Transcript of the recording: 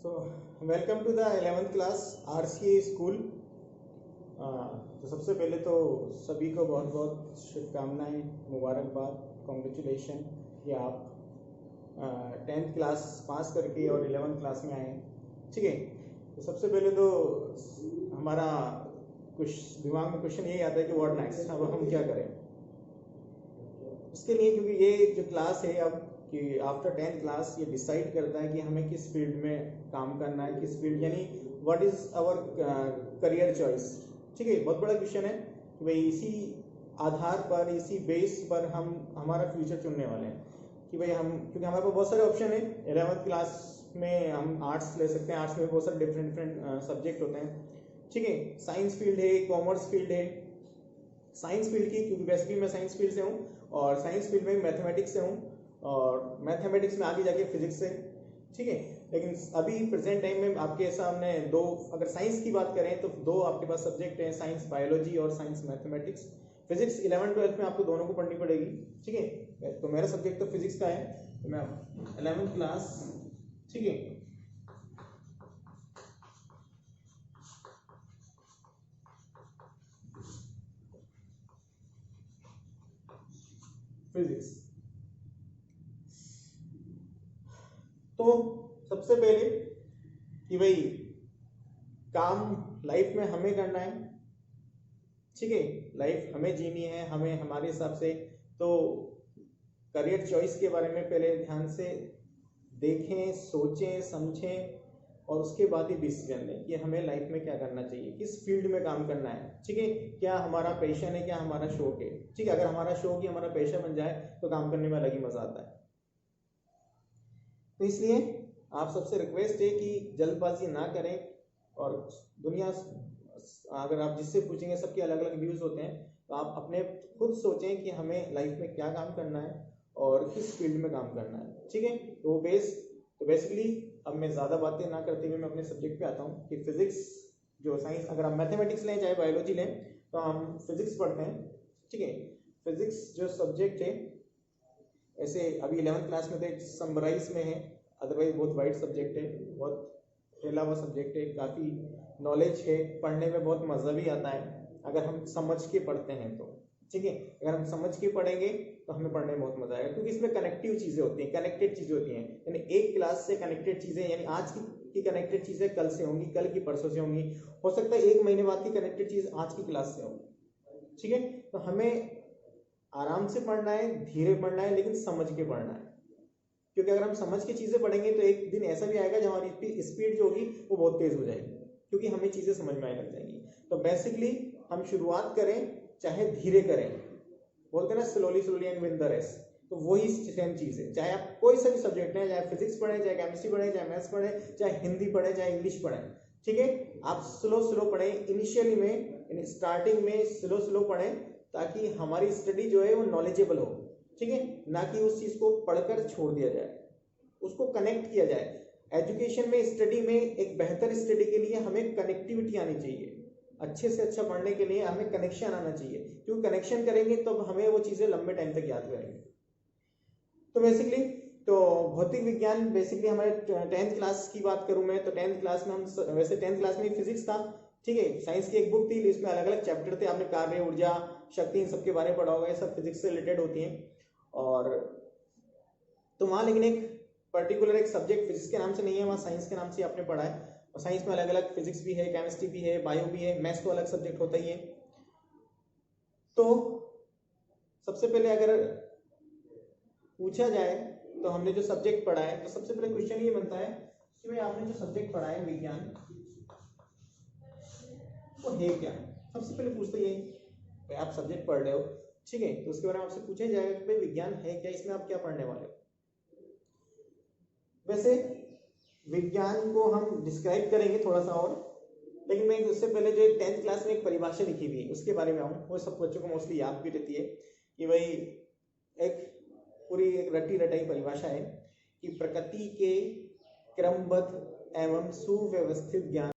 So welcome to the 11th class RCA school. तो सबसे पहले तो सभी को बहुत बहुत शुभकामनाएं, मुबारकबाद, कॉन्ग्रेचुलेशन कि आप 10th क्लास पास करके और 11th क्लास में आए। ठीक है, तो सबसे पहले तो हमारा कुछ दिमाग में क्वेश्चन यही आता है कि व्हाट नेक्स्ट, अब हम क्या करें। इसके लिए क्योंकि ये जो क्लास है अब कि आफ्टर 10th क्लास ये डिसाइड करता है कि हमें किस फील्ड में काम करना है, किस फील्ड, यानी what is our career choice. ठीक है, बहुत बड़ा क्वेश्चन है कि भाई इसी आधार पर, इसी बेस पर हम हमारा फ्यूचर चुनने वाले हैं कि भाई हम, क्योंकि हमारे पास बहुत सारे ऑप्शन है। 11th क्लास में हम आर्ट्स ले सकते हैं, आर्ट्स में बहुत सारे डिफरेंट सब्जेक्ट होते हैं। ठीक है, साइंस फील्ड है, कॉमर्स फील्ड है। साइंस फील्ड की, क्योंकि बेसिकली मैं साइंस फील्ड से हूँ और साइंस फील्ड में मैथमेटिक्स से हूँ और मैथमेटिक्स में आगे जाके फिजिक्स से। ठीक है, लेकिन अभी प्रेजेंट टाइम में आपके सामने दो, अगर साइंस की बात करें तो दो आपके पास सब्जेक्ट हैं, साइंस बायोलॉजी और साइंस मैथमेटिक्स। फिजिक्स 11th-12th में आपको दोनों को पढ़नी पड़ेगी। ठीक है, तो मेरा सब्जेक्ट तो फिजिक्स का है, तो मैं 11th क्लास, ठीक है, फिजिक्स। तो सबसे पहले कि भाई काम लाइफ में हमें करना है। ठीक है, लाइफ हमें जीनी है, हमें हमारे हिसाब से। तो करियर चॉइस के बारे में पहले ध्यान से देखें, सोचें, समझें और उसके बाद ही डिसीजन लें कि हमें लाइफ में क्या करना चाहिए, किस फील्ड में काम करना है। ठीक है, क्या हमारा पैशन है, क्या हमारा शौक है। ठीक है, अगर हमारा शौक ही हमारा पेशा बन जाए तो काम करने में अलग ही मजा आता है। तो इसलिए आप सबसे रिक्वेस्ट है कि जल्दबाजी ना करें। और दुनिया, अगर आप जिससे पूछेंगे सबके अलग अलग व्यूज होते हैं, तो आप अपने खुद सोचें कि हमें लाइफ में क्या काम करना है और किस फील्ड में काम करना है। ठीक है, तो बेसिकली अब मैं ज़्यादा बातें ना करते हुए मैं अपने सब्जेक्ट पे आता हूँ कि फिजिक्स जो साइंस, अगर आप मैथमेटिक्स लें चाहे बायोलॉजी लें, तो हम फिजिक्स पढ़ते हैं। ठीक है, फिजिक्स जो सब्जेक्ट है, ऐसे अभी 11th क्लास में तो एक समराइज में है, अदरवाइज बहुत वाइड सब्जेक्ट है, बहुत फैला हुआ सब्जेक्ट है, काफ़ी नॉलेज है, पढ़ने में बहुत मज़ा भी आता है अगर हम समझ के पढ़ते हैं तो। ठीक है, अगर हम समझ के पढ़ेंगे तो हमें पढ़ने में बहुत मज़ा आएगा, क्योंकि इसमें कनेक्टिव चीज़ें होती हैं, कनेक्टेड चीज़ें होती हैं। यानी एक क्लास से कनेक्टेड चीज़ें, यानी आज की कनेक्टेड चीज़ें कल से होंगी, कल की परसों से होंगी, हो सकता है 1 महीने बाद की कनेक्टेड चीज़ आज की क्लास से होगी। ठीक है, तो हमें आराम से पढ़ना है, धीरे पढ़ना है, लेकिन समझ के पढ़ना है। क्योंकि अगर हम समझ के चीज़ें पढ़ेंगे तो एक दिन ऐसा भी आएगा जब हमारी स्पीड जो होगी वो बहुत तेज़ हो जाएगी, क्योंकि हमें चीज़ें समझ में आने लग जाएंगी। तो बेसिकली हम शुरुआत करें चाहे धीरे करें, बोलते हैं ना slowly slowly and win the rest, तो वही सेम चीज़ है। चाहे आप कोई सा भी सब्जेक्ट लें, चाहे फिजिक्स पढ़ें, चाहे केमिस्ट्री पढ़ें, चाहे मैथ्स पढ़ें, चाहे हिंदी पढ़ें, चाहे इंग्लिश पढ़ें। ठीक है, आप स्लो पढ़ें, इनिशियली में, स्टार्टिंग में स्लो पढ़ें, ताकि हमारी स्टडी जो है वो नॉलेजेबल हो। ठीक है, ना कि उस चीज़ को पढ़कर छोड़ दिया जाए, उसको कनेक्ट किया जाए। एजुकेशन में, स्टडी में, एक बेहतर स्टडी के लिए हमें कनेक्टिविटी आनी चाहिए। अच्छे से अच्छा पढ़ने के लिए हमें कनेक्शन आना चाहिए, क्योंकि कनेक्शन करेंगे तो हमें वो चीज़ें लंबे टाइम तक याद रहेंगी। तो बेसिकली तो भौतिक विज्ञान, बेसिकली हमारे 10th क्लास की बात करूं मैं तो 10th क्लास में हम, वैसे 10th क्लास में फिजिक्स था। ठीक है, साइंस की एक बुक थी, इसमें अलग अलग चैप्टर थे, आपने कार्य, ऊर्जा, शक्ति, इन सबके बारे में पढ़ा होगा, ये सब फिजिक्स से रिलेटेड होती हैं। और तो वहाँ लेकिन एक पर्टिकुलर एक सब्जेक्ट फिजिक्स के नाम से नहीं है, वहाँ साइंस के नाम से आपने पढ़ा है। और साइंस में अलग अलग फिजिक्स भी है, केमिस्ट्री भी है, बायो भी है, मैथ्स तो अलग सब्जेक्ट होता ही है। तो सबसे पहले अगर पूछा जाए तो हमने जो सब्जेक्ट पढ़ा है, तो सबसे पहले क्वेश्चन ये बनता है कि भाई आपने जो सब्जेक्ट पढ़ा है विज्ञान, वो है क्या। सबसे पहले पूछते यही, भाई आप सब्जेक्ट पढ़ रहे हो, ठीक है, तो उसके बारे में आपसे पूछा जाएगा कि भाई विज्ञान है क्या, इसमें आप क्या पढ़ने वाले हो। वैसे विज्ञान को हम डिस्क्राइब करेंगे थोड़ा सा और, लेकिन मैं उससे पहले जो 10th क्लास में एक परिभाषा लिखी हुई है उसके बारे में आऊँ, वो सब बच्चों को मोस्टली याद भी रहती है कि भाई एक पूरी एक रटी रटाई परिभाषा है कि प्रकृति के क्रमबद्ध एवं सुव्यवस्थित ज्ञान